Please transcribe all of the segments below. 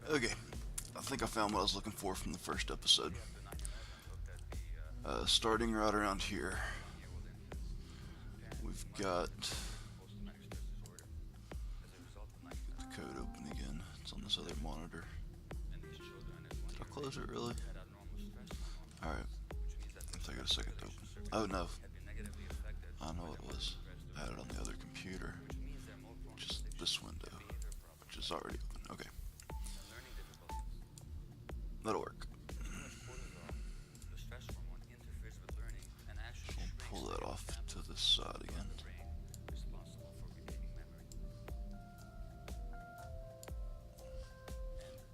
Okay, I think I found what I was looking for from the first episode. Starting right around here, we've got the code open again. It's on this other monitor. Did I close it really? Alright, let's take it a second to open. Oh no, I know what it was. I had it on the other computer, which is this window, which is already open. Okay, that'll work. Pull that off to this side again.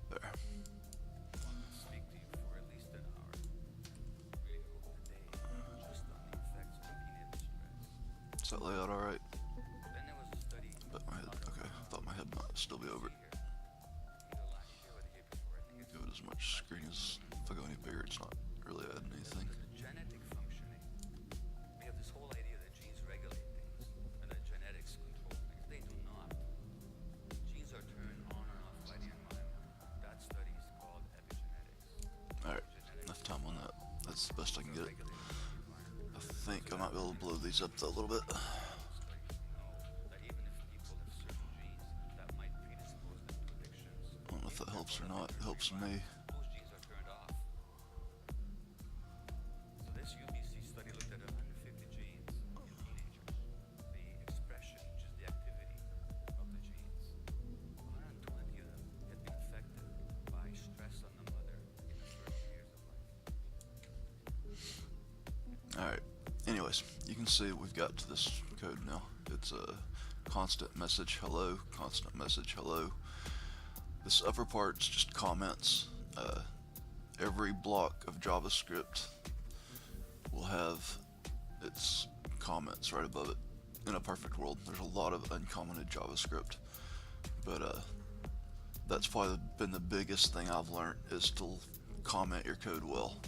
There. Is that layout alright? But my head, okay, I thought my head might still be over it. Give it as much screen as, if I go any bigger, it's not really adding anything. Alright, enough time on that. That's the best I can get it. I think I might be able to blow these up though, a little bit. I don't know if that helps or not. It helps me. Alright, anyways, you can see we've got to this code now. It's a constant message hello, constant message hello. This upper part's just comments. Every block of JavaScript will have its comments right above it. In a perfect world, there's a lot of uncommented JavaScript, but that's probably been the biggest thing I've learned, is to comment your code well.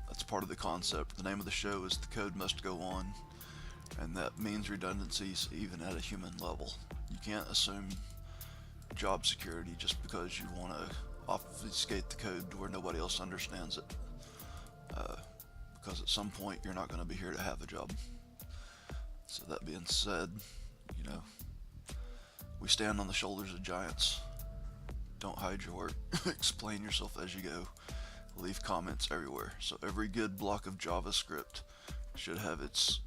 That's part of the concept. The name of the show is The Code Must Go On, and that means redundancies even at a human level. You can't assume job security just because you want to obfuscate the code to where nobody else understands it. Because at some point you're not going to be here to have a job. So that being said, you know, we stand on the shoulders of giants. Don't hide your work. Explain yourself as you go. Leave comments everywhere. So every good block of JavaScript should have its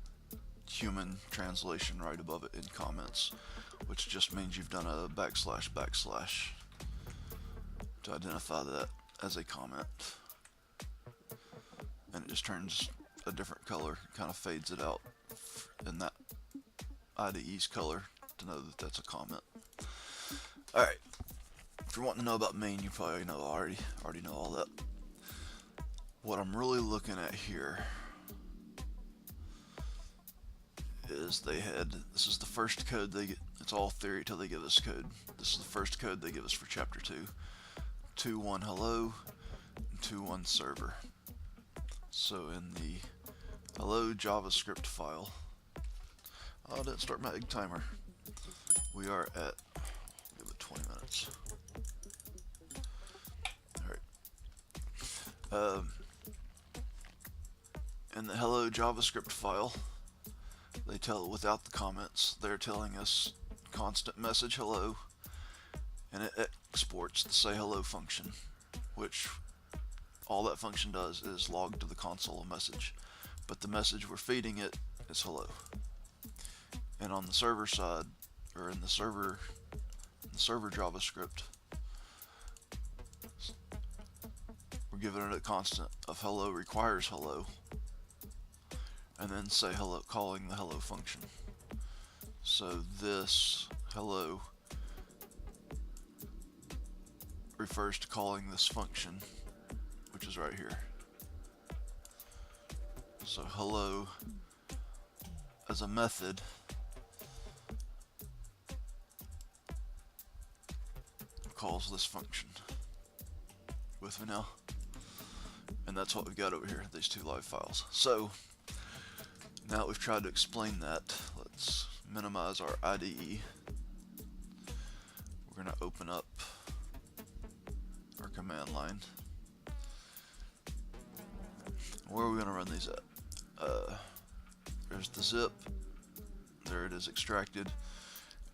human translation right above it in comments, which just means you've done a backslash backslash to identify that as a comment. And it just turns a different color, kind of fades it out in that IDE's color to know that that's a comment. Alright, if you're wanting to know about main, you probably know already know all that. What I'm really looking at here is this is the first code they get. It's all theory till they give us code. This is the first code they give us for chapter 2. 2.1 hello, and 2.1 server. So in the hello JavaScript file, oh, I didn't start my egg timer. We are at, give it 20 minutes. Alright. In the hello JavaScript file, they tell, without the comments, they're telling us constant message hello, and it exports the say hello function, which all that function does is log to the console a message, but the message we're feeding it is hello. And on the server side, or in the server JavaScript, we're giving it a constant of hello requires hello, and then say hello, calling the hello function. So this hello refers to calling this function, which is right here. So hello as a method calls this function. With me now? And that's what we've got over here, these two live files. So now that we've tried to explain that, let's minimize our IDE. we're going to open up our command line. Where are we going to run these at? There's the zip. There it is, extracted.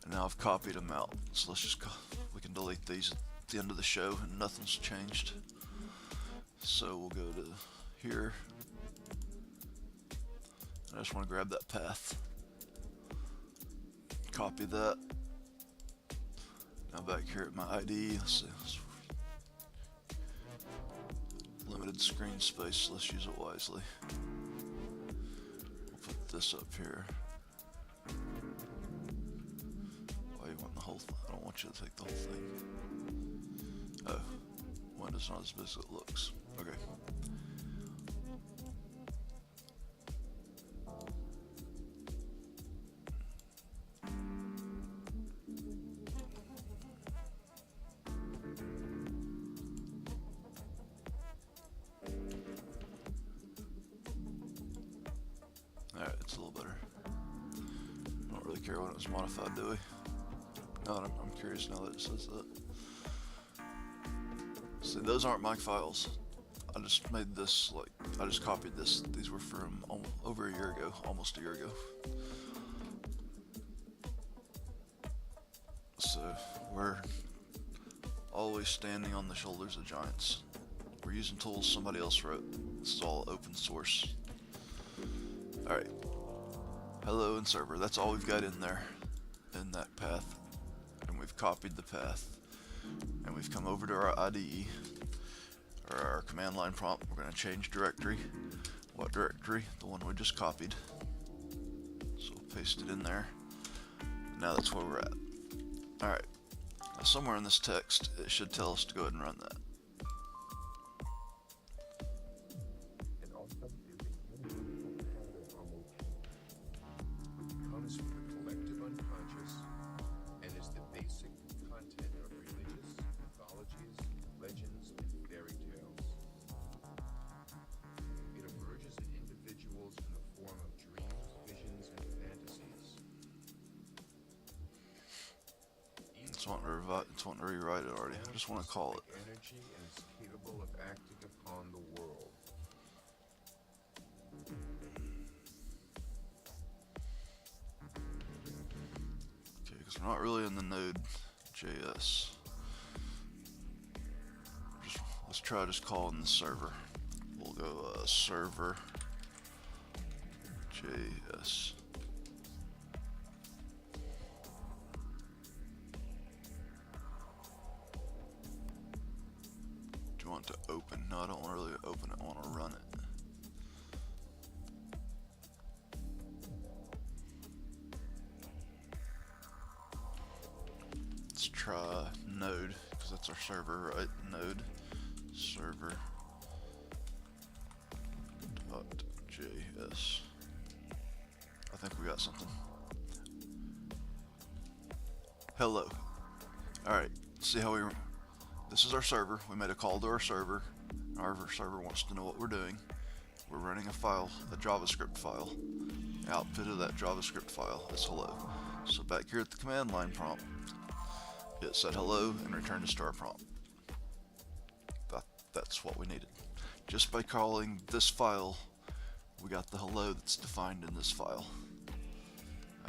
And now I've copied them out. So let's just we can delete these at the end of the show and nothing's changed. So we'll go to here. I just want to grab that path. Copy that. Now back here at my ID, let's see. Limited screen space, let's use it wisely. We'll put this up here. Why you want the whole thing? I don't want you to take the whole thing. Oh, Window's not as big as it looks. Okay. Alright, it's a little better. Don't really care when it was modified, do we? No, I'm curious now that it says that. See, those aren't my files. I just made this, like, I just copied this. These were from over a year ago, almost a year ago. So, we're always standing on the shoulders of giants. We're using tools somebody else wrote. This is all open source. Alright. Hello and server. That's all we've got in there, in that path. And we've copied the path. And we've come over to our IDE, or our command line prompt. We're going to change directory. What directory? The one we just copied. So we'll paste it in there. Now that's where we're at. Alright. Now somewhere in this text, it should tell us to go ahead and run that. It's wanting to rewrite it already. I just want to call it. Energy and is capable of acting upon the world. Okay, because we're not really in the Node.js. Let's try just calling the server. We'll go server JS. Want to open. No, I don't want to really open it. I want to run it. Let's try Node, because that's our server, right? Node server .js. I think we got something. Hello. Alright, see how we... This is our server. We made a call to our server. Our server wants to know what we're doing. We're running a file, a JavaScript file. The output of that JavaScript file is hello. So back here at the command line prompt, it said hello and returned a star prompt. That's what we needed. Just by calling this file, we got the hello that's defined in this file.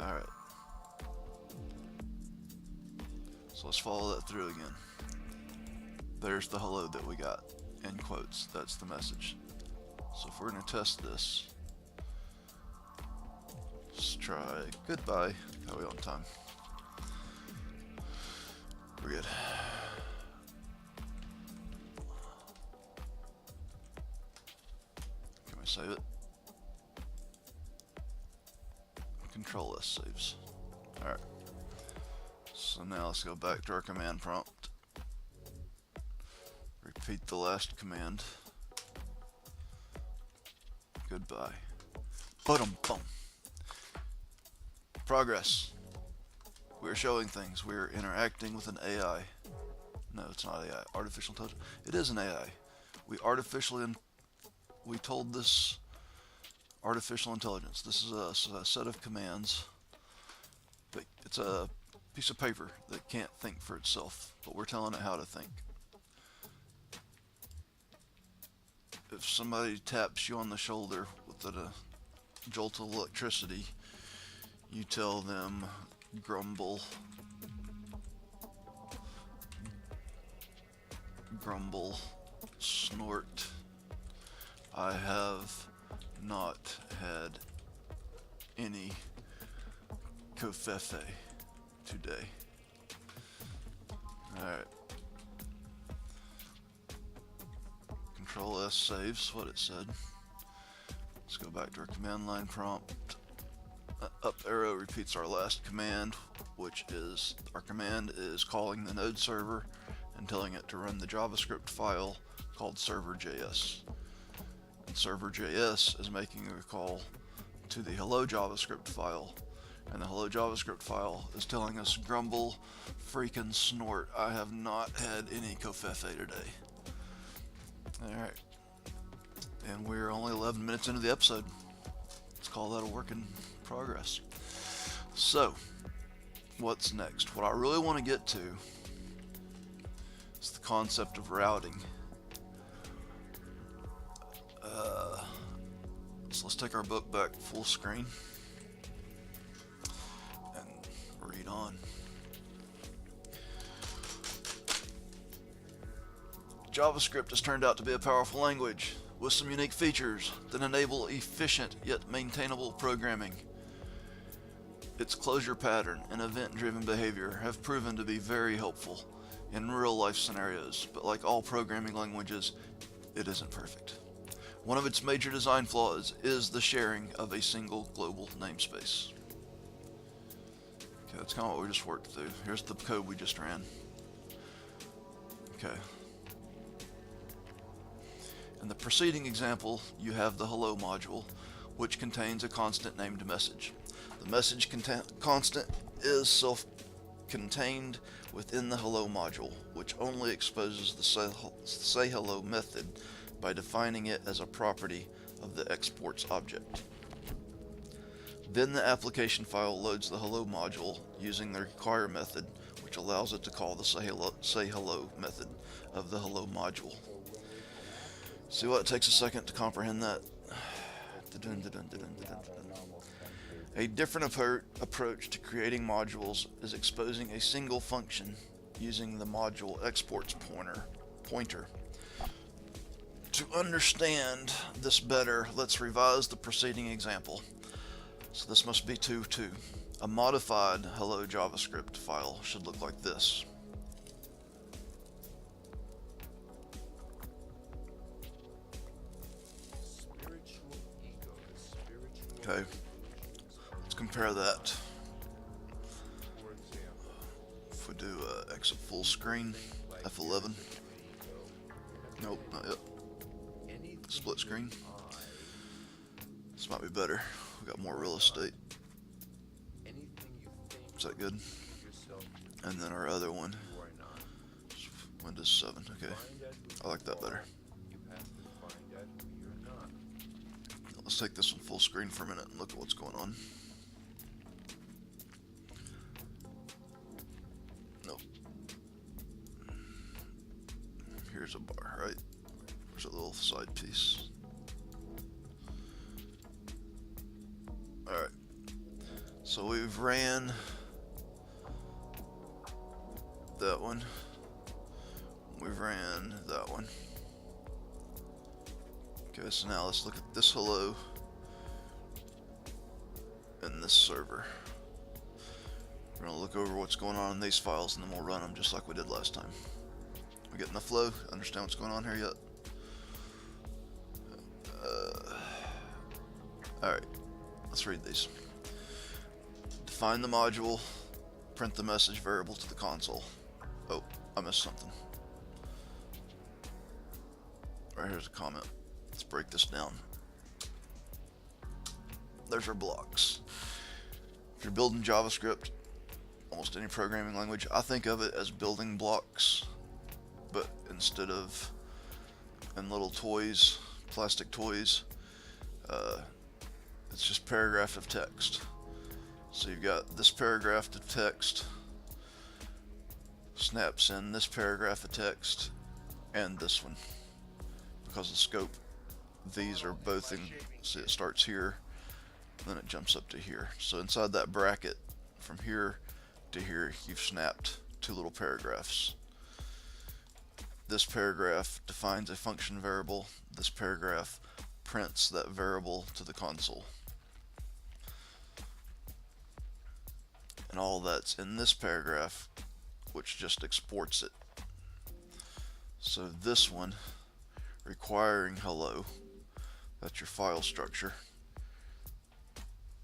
Alright. So let's follow that through again. There's the hello that we got, in quotes. That's the message. So if we're going to test this, let's try goodbye. How are we on time? We're good. Can we save it? Control S saves. Alright. So now let's go back to our command prompt. Repeat the last command. Goodbye. Boom. Progress. We're showing things. We're interacting with an AI. No, it's not AI. Artificial intelligence. It is an AI. We told this artificial intelligence. This is a set of commands. But it's a piece of paper that can't think for itself, but we're telling it how to think. If somebody taps you on the shoulder with a jolt of electricity, you tell them grumble, grumble, snort. I have not had any covfefe today. Alright. Control S saves what it said. Let's go back to our command line prompt. Up arrow repeats our last command, which is, our command is calling the node server and telling it to run the JavaScript file called server.js. And server.js is making a call to the hello JavaScript file, and the hello JavaScript file is telling us grumble, freaking snort, I have not had any covfefe today. Alright, and we're only 11 minutes into the episode. Let's call that a work in progress. So, what's next? What I really want to get to is the concept of routing. So let's take our book back full screen and read on. JavaScript has turned out to be a powerful language with some unique features that enable efficient yet maintainable programming. Its closure pattern and event-driven behavior have proven to be very helpful in real-life scenarios, but like all programming languages, it isn't perfect. One of its major design flaws is the sharing of a single global namespace. Okay, that's kind of what we just worked through. Here's the code we just ran. Okay. In the preceding example, you have the hello module, which contains a constant named message. The message constant is self-contained within the hello module, which only exposes the say hello method by defining it as a property of the exports object. Then the application file loads the hello module using the require method, which allows it to call the say hello method of the hello module. See what? It takes a second to comprehend that. A different approach to creating modules is exposing a single function using the module exports pointer. To understand this better, let's revise the preceding example. So this must be 2.2. A modified hello JavaScript file should look like this. Okay, let's compare that. If we do exit full screen, F11. Nope, not yet. Split screen. This might be better. We got more real estate. Is that good? And then our other one, Windows 7. Okay, I like that better. Let's take this one full screen for a minute and look at what's going on. Nope. Here's a bar, right? There's a little side piece. Alright. So we've ran that one. We've ran that one. Okay, so now let's look at this hello and this server. We're going to look over what's going on in these files and then we'll run them just like we did last time. We getting the flow? Understand what's going on here yet? Alright, let's read these. Define the module, print the message variable to the console. Oh, I missed something. Right here's a comment. Let's break this down. There's our blocks. If you're building JavaScript, almost any programming language, I think of it as building blocks, but instead of in little toys, plastic toys, it's just paragraph of text. So you've got this paragraph of text, snaps in this paragraph of text and this one because the scope. These are both in. See, it starts here, then it jumps up to here. So inside that bracket, from here to here, you've snapped two little paragraphs. This paragraph defines a function variable. This paragraph prints that variable to the console. And all that's in this paragraph, which just exports it. So this one, requiring hello, that's your file structure.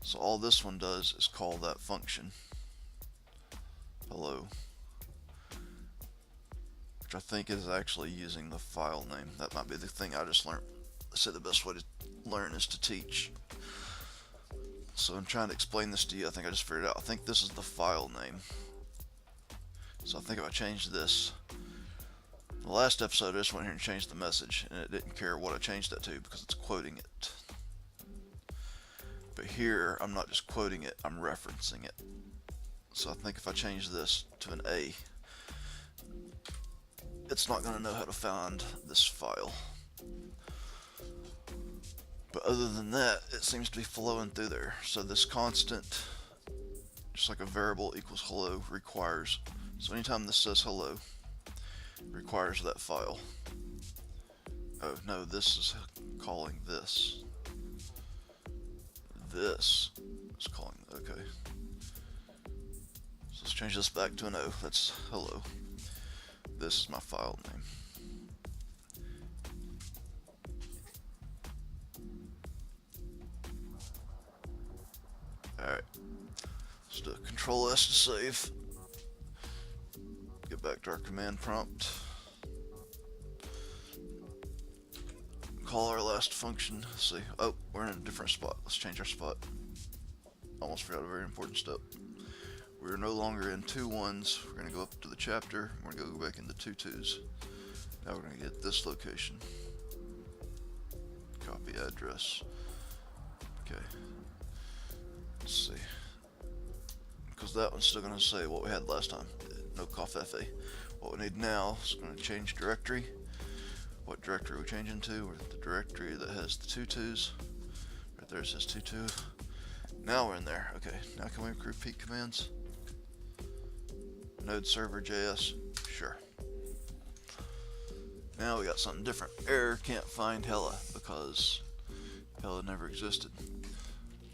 So all this one does is call that function hello, which I think is actually using the file name. That might be the thing I just learned. I say the best way to learn is to teach. So I'm trying to explain this to you. I think I just figured it out. I think this is the file name. So I think if I change this, the last episode I just went here and changed the message, and it didn't care what I changed that to because it's quoting it. But here I'm not just quoting it, I'm referencing it. So I think if I change this to an A, it's not going to know how to find this file. But other than that, it seems to be flowing through there. So this constant, just like a variable equals hello, requires. So anytime this says hello, requires that file. Oh no, this is calling this. This is calling, okay. So let's change this back to an O. That's hello. This is my file name. Alright, let's do Control S to save. Get back to our command prompt. Call our last function. Let's see. Oh, we're in a different spot. Let's change our spot. Almost forgot a very important step. We're no longer in 2 1s. We're going to go up to the chapter. We're going to go back into 2 2s. Now we're going to get this location. Copy address. Okay. Let's see. Because that one's still going to say what we had last time. No cough FA. What we need now is going to change directory. What directory are we changing to? We're the directory that has the 2 2s. Right there it says 2 2. Now we're in there. Okay, now can we repeat commands? Node server JS. Sure. Now we got something different. Error, can't find Hella because Hella never existed.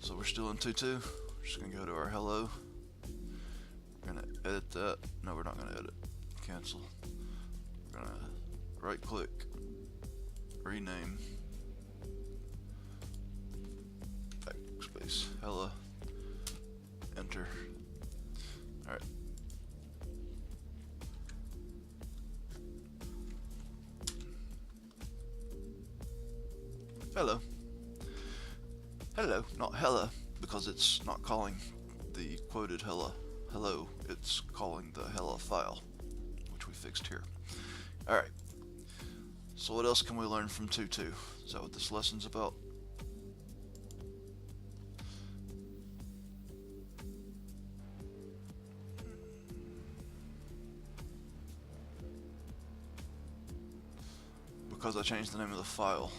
So we're still in 2 2. We're just going to go to our hello. We're going to edit that. No, we're not going to edit. Cancel. We're going to right click, rename, backspace, Hella, enter. Alright. Hello. Hello, not Hella, because it's not calling the quoted Hella hello, it's calling the Hella file, which we fixed here. Alright, so what else can we learn from 2 2? Is that what this lesson's about? Because I changed the name of the file,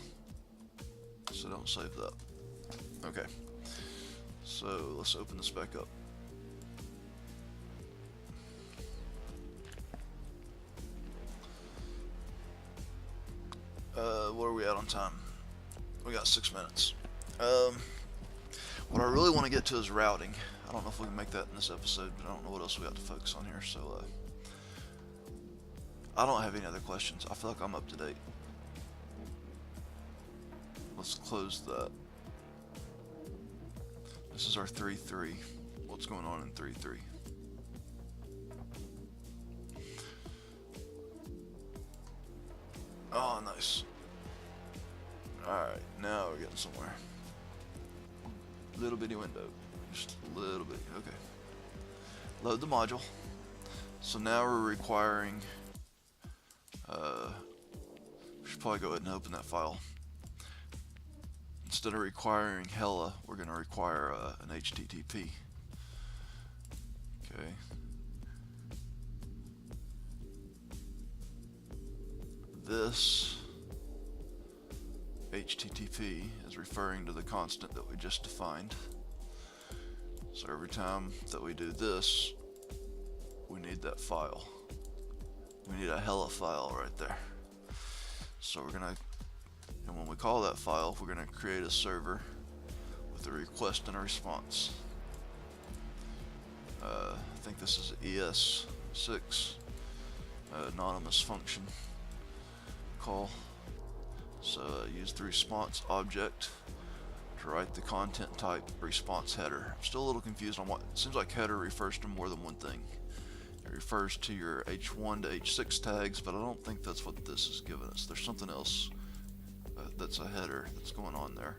so don't save that. Okay, so let's open this back up. What are we at on time? We got 6 minutes. What I really want to get to is routing. I don't know if we can make that in this episode, but I don't know what else we got to focus on here. So I don't have any other questions. I feel like I'm up to date. Let's close that. This is our 3.3. What's going on in 3.3? Oh, nice. Alright, now we're getting somewhere. Little bitty window. Just a little bit. Okay. Load the module. So now we're requiring... we should probably go ahead and open that file. Instead of requiring Hella, we're going to require an HTTP. Okay. this HTTP is referring to the constant that we just defined. So every time that we do this, we need that file. We need a hella file right there. So we're gonna, and when we call that file, we're gonna create a server with a request and a response. I think this is ES6 anonymous function call. So use the response object to write the content type response header. I'm still a little confused on what, it seems like header refers to more than one thing. It refers to your H1 to H6 tags, but I don't think that's what this is giving us. There's something else that's a header that's going on there.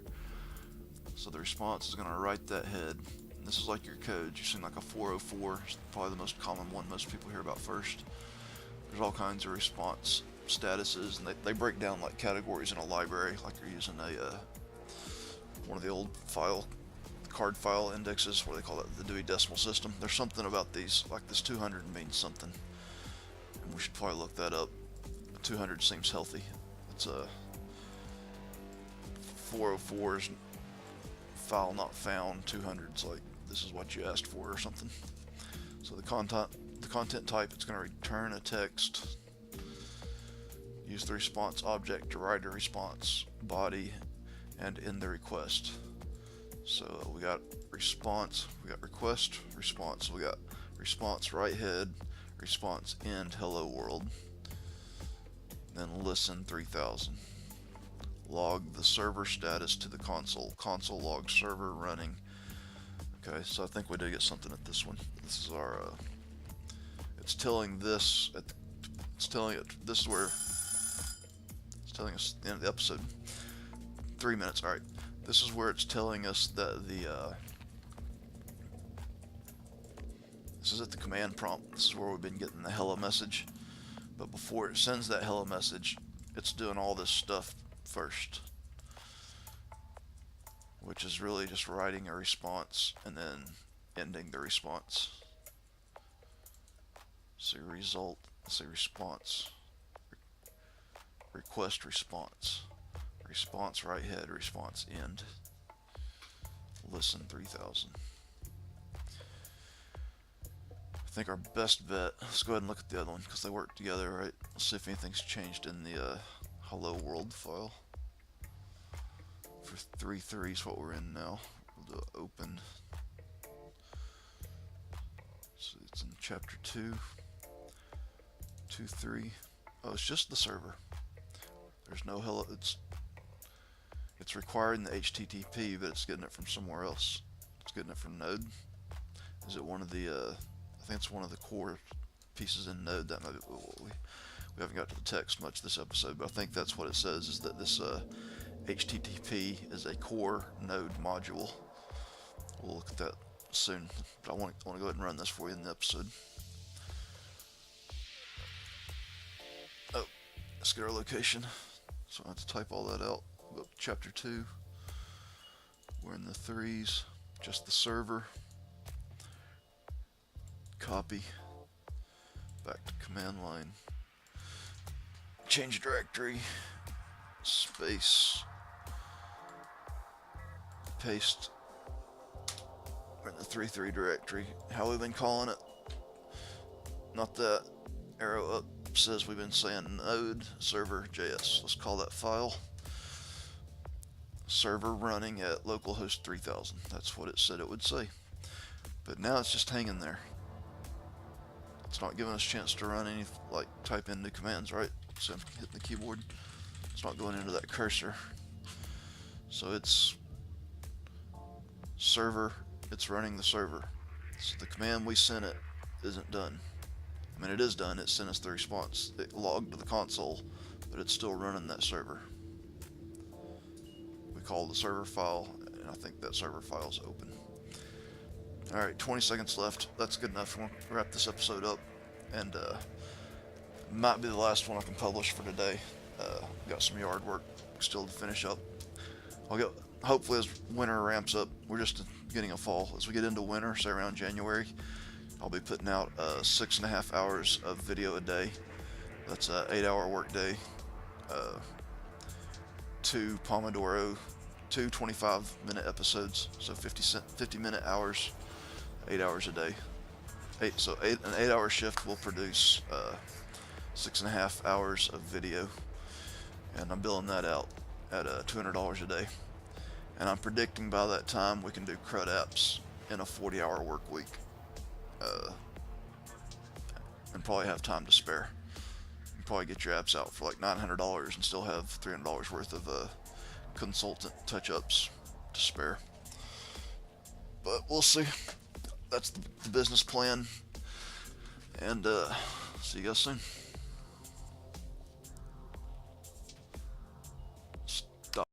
So the response is going to write that head. And this is like your code. You've seen like a 404, it's probably the most common one most people hear about first. There's all kinds of response statuses, and they break down like categories in a library, like you're using a one of the old card file indexes, what do they call it, the Dewey Decimal System. There's something about these, like this 200 means something, and we should probably look that up. 200 seems healthy. It's a 404's file not found. 200's like this is what you asked for or something. So the content type, it's going to return a text. Use the response object to write a response body and end the request. So we got response, we got request, response. We got response write head, response end hello world. Then listen 3000. Log the server status to the console. Console log server running. Okay, so I think we did get something at this one. This is our it's telling this at it's telling it this is where it's telling us the end of the episode. 3 minutes. All right, this is where it's telling us that this is at the command prompt. This is where we've been getting the hello message. But before it sends that hello message, it's doing all this stuff first, which is really just writing a response and then ending the response. So result, say response, request response, response write head, response end, listen 3000. I think our best bet, let's go ahead and look at the other one because they work together, right? Let's see if anything's changed in the hello world file. For 3.3 is what we're in now. We'll do open. So it's in chapter 2. 2.3. Oh, it's just the server. There's no hello. It's requiring the HTTP, but it's getting it from somewhere else. It's getting it from Node. Is it one of the? I think it's one of the core pieces in Node. That might be. We haven't got to the text much this episode, but I think that's what it says. Is that this HTTP is a core Node module. We'll look at that soon. But I want to go ahead and run this for you in the episode. Oh, let's get our location. So I have to type all that out. Go up to chapter 2. We're in the 3s. Just the server. Copy. Back to command line. Change directory. Space. Paste. We're in the 3.3 directory. How we've been calling it. Not that. Arrow up says we've been saying node server JS. Let's call that file server running at localhost 3000. That's what it said it would say. But now it's just hanging there. It's not giving us a chance to run any, like, type in new commands, right? So I'm hitting the keyboard. It's not going into that cursor. So it's server, it's running the server. So the command we sent it isn't done. I mean, it is done, it sent us the response. It logged to the console, but it's still running that server. We call the server file, and I think that server file is open. Alright, 20 seconds left. That's good enough. We'll wrap this episode up, and might be the last one I can publish for today. Got some yard work still to finish up. Hopefully as winter ramps up, we're just getting a fall. As we get into winter, say around January, I'll be putting out 6.5 hours of video a day. That's an 8-hour work day. two Pomodoro, two 25-minute episodes, so 50-minute hours, 8 hours a day. An 8-hour shift will produce 6.5 hours of video, and I'm billing that out at $200 a day. And I'm predicting by that time we can do CRUD apps in a 40-hour work week, and probably have time to spare. You can probably get your apps out for like $900 and still have $300 worth of consultant touch-ups to spare. But we'll see. That's the business plan, and see you guys soon.